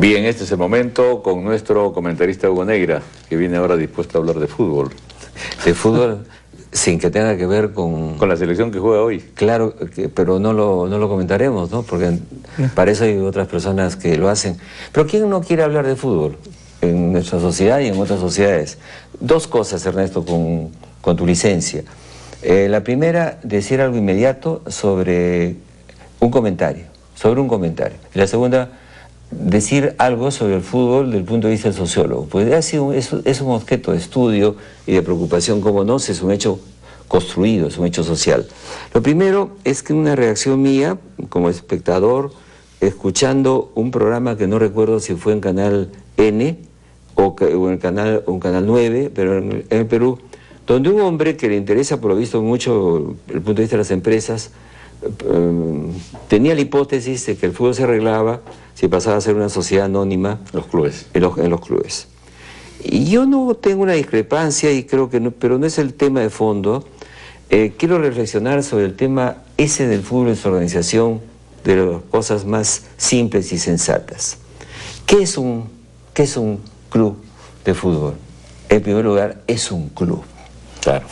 Bien, este es el momento con nuestro comentarista Hugo Neira, que viene ahora dispuesto a hablar de fútbol. De fútbol sin que tenga que ver con la selección que juega hoy. Claro, pero no lo comentaremos, ¿no? Porque para eso hay otras personas que lo hacen. Pero ¿quién no quiere hablar de fútbol en nuestra sociedad y en otras sociedades? Dos cosas, Ernesto, con tu licencia. La primera, decir algo inmediato sobre un comentario. Y la segunda, decir algo sobre el fútbol desde el punto de vista del sociólogo. Pues es un objeto de estudio y de preocupación, como no, es un hecho construido, es un hecho social. Lo primero es que una reacción mía, como espectador, escuchando un programa que no recuerdo si fue en Canal N o en Canal 9, pero en el Perú, donde un hombre que le interesa por lo visto mucho el punto de vista de las empresas, tenía la hipótesis de que el fútbol se arreglaba si pasaba a ser una sociedad anónima los clubes. En los clubes. Y yo no tengo una discrepancia, y creo que no, pero no es el tema de fondo. Quiero reflexionar sobre el tema ese del fútbol en su organización, de las cosas más simples y sensatas. ¿Qué es un club de fútbol? En primer lugar, es un club. Claro.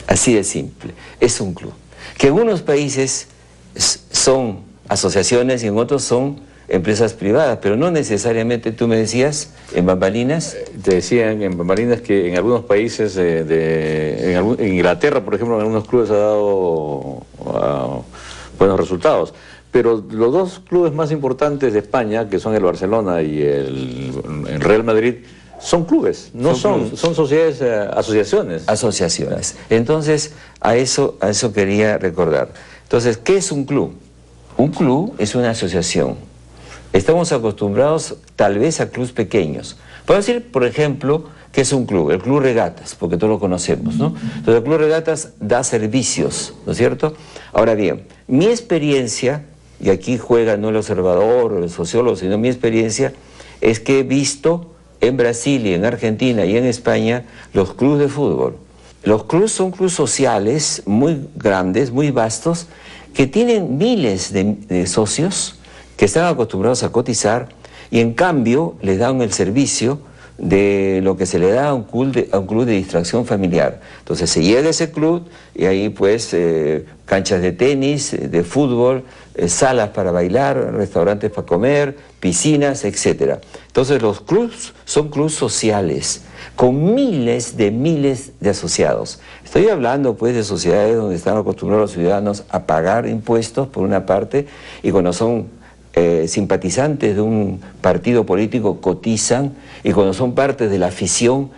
Así de simple, es un club. Que en unos países son asociaciones y en otros son empresas privadas, pero no necesariamente. Tú me decías, en bambalinas. Te decían en bambalinas que en algunos países, en Inglaterra, por ejemplo, en algunos clubes ha dado buenos resultados. Pero los dos clubes más importantes de España, que son el Barcelona y el Real Madrid, son clubes, son sociedades, asociaciones. Asociaciones. Entonces, a eso quería recordar. Entonces, ¿qué es un club? Un club es una asociación. Estamos acostumbrados tal vez a clubes pequeños. Puedo decir, por ejemplo, que es un club, el Club Regatas, porque todos lo conocemos, ¿no? Entonces, el Club Regatas da servicios, ¿no es cierto? Ahora bien, mi experiencia, y aquí juega no el observador o el sociólogo, sino mi experiencia, es que he visto en Brasil y en Argentina y en España los clubes de fútbol. Los clubes son clubes sociales muy grandes, muy vastos, que tienen miles de socios que están acostumbrados a cotizar y en cambio les dan el servicio de lo que se le da a un club de distracción familiar. Entonces se llega a ese club y ahí pues canchas de tenis, de fútbol, salas para bailar, restaurantes para comer, piscinas, etc. Entonces los clubes son clubes sociales con miles de asociados. Estoy hablando pues de sociedades donde están acostumbrados los ciudadanos a pagar impuestos por una parte, y cuando son simpatizantes de un partido político cotizan, y cuando son parte de la afición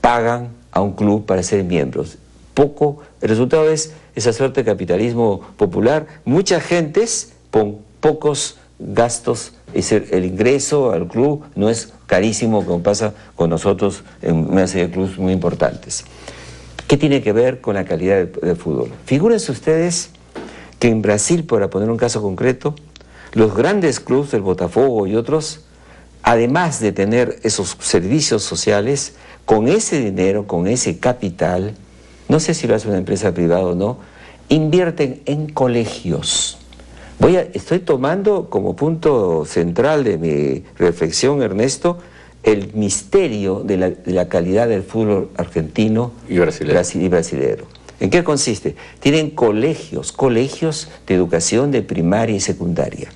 pagan a un club para ser miembros. El resultado es esa suerte de capitalismo popular. Muchas gentes con pocos gastos, el ingreso al club no es carísimo como pasa con nosotros en una serie de clubes muy importantes. ¿Qué tiene que ver con la calidad del fútbol? Figúrense ustedes que en Brasil, para poner un caso concreto, los grandes clubes del Botafogo y otros, además de tener esos servicios sociales, con ese dinero, con ese capital, no sé si lo hace una empresa privada o no, invierten en colegios. Estoy tomando como punto central de mi reflexión, Ernesto, el misterio de la calidad del fútbol argentino y brasilero. ¿En qué consiste? Tienen colegios de educación de primaria y secundaria,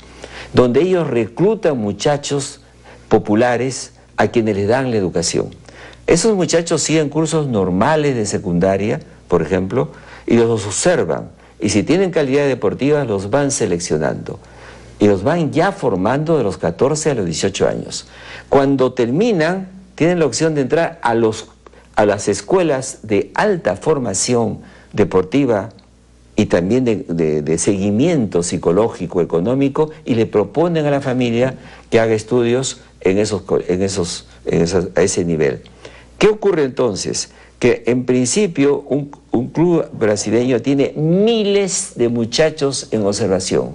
donde ellos reclutan muchachos populares a quienes les dan la educación. Esos muchachos siguen cursos normales de secundaria, por ejemplo, y los observan. Y si tienen calidad deportiva, los van seleccionando. Y los van ya formando de los 14 a los 18 años. Cuando terminan, tienen la opción de entrar a las escuelas de alta formación deportiva y también de seguimiento psicológico, económico, y le proponen a la familia que haga estudios a ese nivel. ¿Qué ocurre entonces? Que en principio un club brasileño tiene miles de muchachos en observación.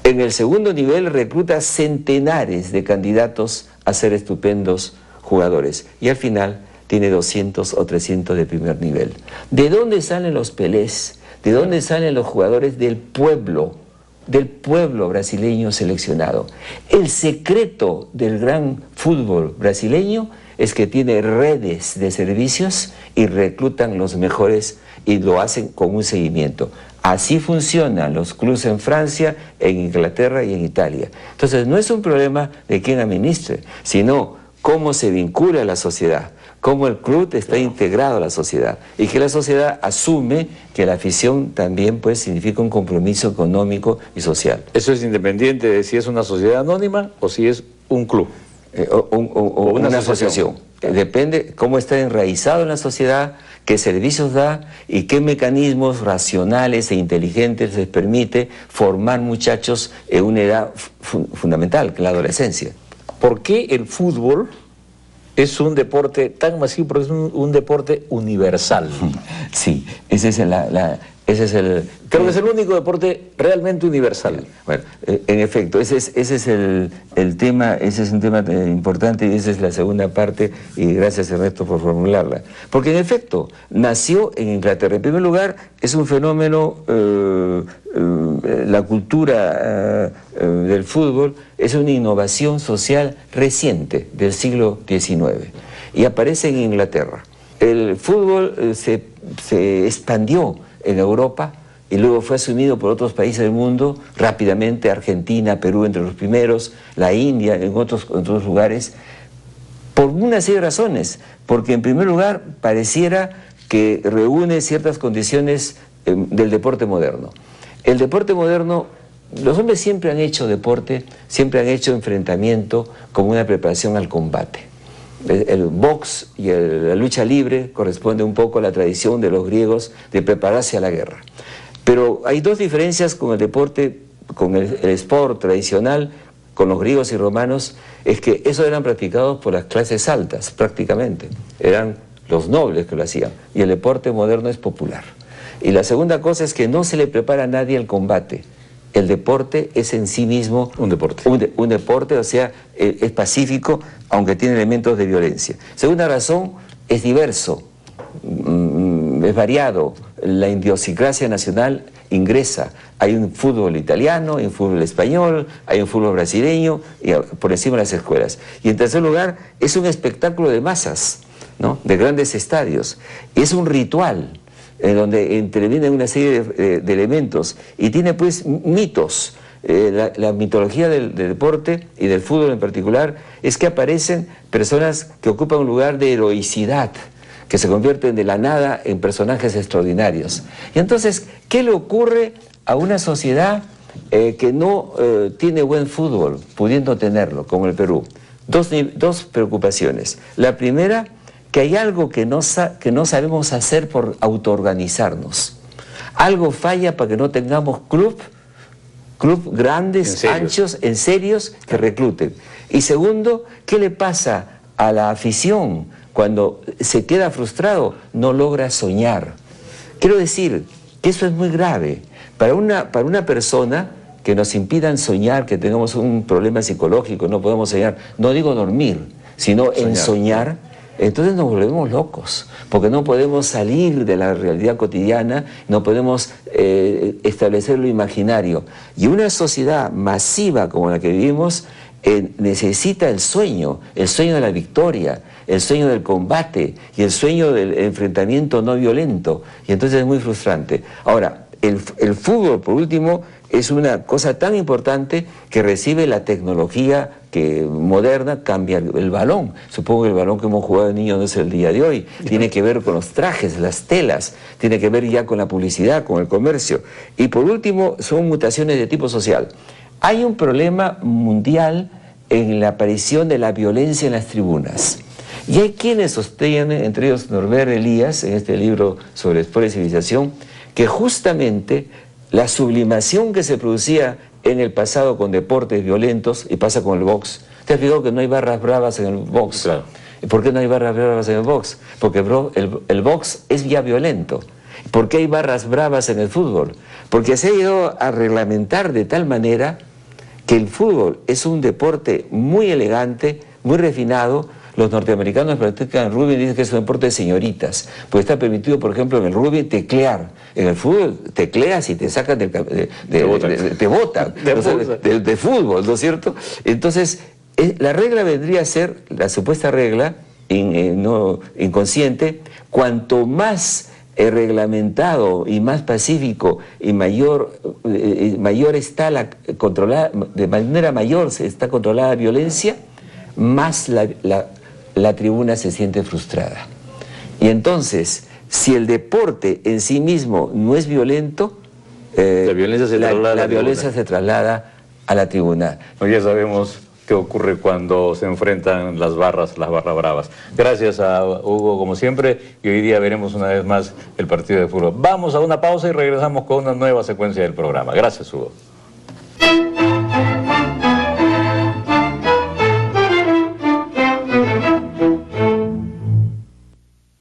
En el segundo nivel recluta centenares de candidatos a ser estupendos jugadores. Y al final tiene 200 o 300 de primer nivel. ¿De dónde salen los Pelés? ¿De dónde salen los jugadores del pueblo? del pueblo brasileño seleccionado. El secreto del gran fútbol brasileño es que tiene redes de servicios y reclutan los mejores y lo hacen con un seguimiento. Así funcionan los clubes en Francia, en Inglaterra y en Italia. Entonces no es un problema de quién administre, sino cómo se vincula a la sociedad, cómo el club está integrado a la sociedad y que la sociedad asume que la afición también pues significa un compromiso económico y social. Eso es independiente de si es una sociedad anónima o si es un club. O una asociación. Depende cómo está enraizado en la sociedad, qué servicios da y qué mecanismos racionales e inteligentes les permite formar muchachos en una edad fundamental, que es la adolescencia. ¿Por qué el fútbol es un deporte tan masivo? Porque es un deporte universal. Sí, ese es el... Creo que es el único deporte realmente universal. Bueno, en efecto, ese es el tema, ese es un tema importante y esa es la segunda parte, y gracias Ernesto por formularla. Porque en efecto, nació en Inglaterra. En primer lugar, es un fenómeno, la cultura del fútbol es una innovación social reciente del siglo XIX y aparece en Inglaterra. El fútbol se expandió en Europa y luego fue asumido por otros países del mundo rápidamente, Argentina, Perú entre los primeros, la India, en otros lugares, por una serie de razones, porque en primer lugar pareciera que reúne ciertas condiciones del deporte moderno. El deporte moderno, los hombres siempre han hecho deporte, siempre han hecho enfrentamiento como una preparación al combate. El box y la lucha libre corresponde un poco a la tradición de los griegos de prepararse a la guerra. Pero hay dos diferencias con el deporte, con el sport tradicional, con los griegos y romanos, es que eso eran practicados por las clases altas, prácticamente. Eran los nobles que lo hacían. Y el deporte moderno es popular. Y la segunda cosa es que no se le prepara a nadie al combate. El deporte es en sí mismo un deporte. Un deporte, o sea, es pacífico, aunque tiene elementos de violencia. Segunda razón, es diverso, es variado. La idiosincrasia nacional ingresa. Hay un fútbol italiano, hay un fútbol español, hay un fútbol brasileño, y por encima de las escuelas. Y en tercer lugar, es un espectáculo de masas, ¿no?, de grandes estadios. Y es un ritual en donde intervienen una serie de elementos y tiene pues mitos. La mitología del deporte y del fútbol en particular es que aparecen personas que ocupan un lugar de heroicidad, que se convierten de la nada en personajes extraordinarios. Y entonces, ¿qué le ocurre a una sociedad que no tiene buen fútbol, pudiendo tenerlo, como el Perú? Dos preocupaciones. La primera, que hay algo que no sabemos hacer por autoorganizarnos. Algo falla para que no tengamos club grandes, anchos, en serios, que recluten. Y segundo, ¿qué le pasa a la afición cuando se queda frustrado? No logra soñar. Quiero decir que eso es muy grave. Para una persona que nos impidan soñar, que tengamos un problema psicológico, no podemos soñar, no digo dormir, sino en soñar, entonces nos volvemos locos, porque no podemos salir de la realidad cotidiana, no podemos establecer lo imaginario. Y una sociedad masiva como la que vivimos necesita el sueño de la victoria, el sueño del combate y el sueño del enfrentamiento no violento. Y entonces es muy frustrante. Ahora, el fútbol, por último, es una cosa tan importante que recibe la tecnología moderna, cambia el balón. Supongo que el balón que hemos jugado de niños no es el día de hoy. Tiene que ver con los trajes, las telas, tiene que ver ya con la publicidad, con el comercio. Y por último, son mutaciones de tipo social. Hay un problema mundial en la aparición de la violencia en las tribunas. Y hay quienes sostienen, entre ellos Norbert Elias, en este libro sobre Sport y Civilización, que justamente la sublimación que se producía en el pasado con deportes violentos, y pasa con el box. ¿Te has fijado que no hay barras bravas en el box? Claro. ¿Y por qué no hay barras bravas en el box? Porque el box es ya violento. ¿Por qué hay barras bravas en el fútbol? Porque se ha ido a reglamentar de tal manera que el fútbol es un deporte muy elegante, muy refinado, los norteamericanos practican rugby y dicen que es un deporte de señoritas, pues está permitido, por ejemplo, en el rugby teclear. En el fútbol tecleas y te sacan te botan de fútbol, ¿no es cierto? Entonces, la regla vendría a ser, la supuesta regla, no inconsciente, cuanto más reglamentado y más pacífico y mayor está de manera mayor se está controlada la violencia, más la tribuna se siente frustrada. Y entonces, si el deporte en sí mismo no es violento, la violencia se traslada a la tribuna. Ya sabemos qué ocurre cuando se enfrentan las barras bravas. Gracias a Hugo, como siempre, y hoy día veremos una vez más el partido de fútbol. Vamos a una pausa y regresamos con una nueva secuencia del programa. Gracias, Hugo.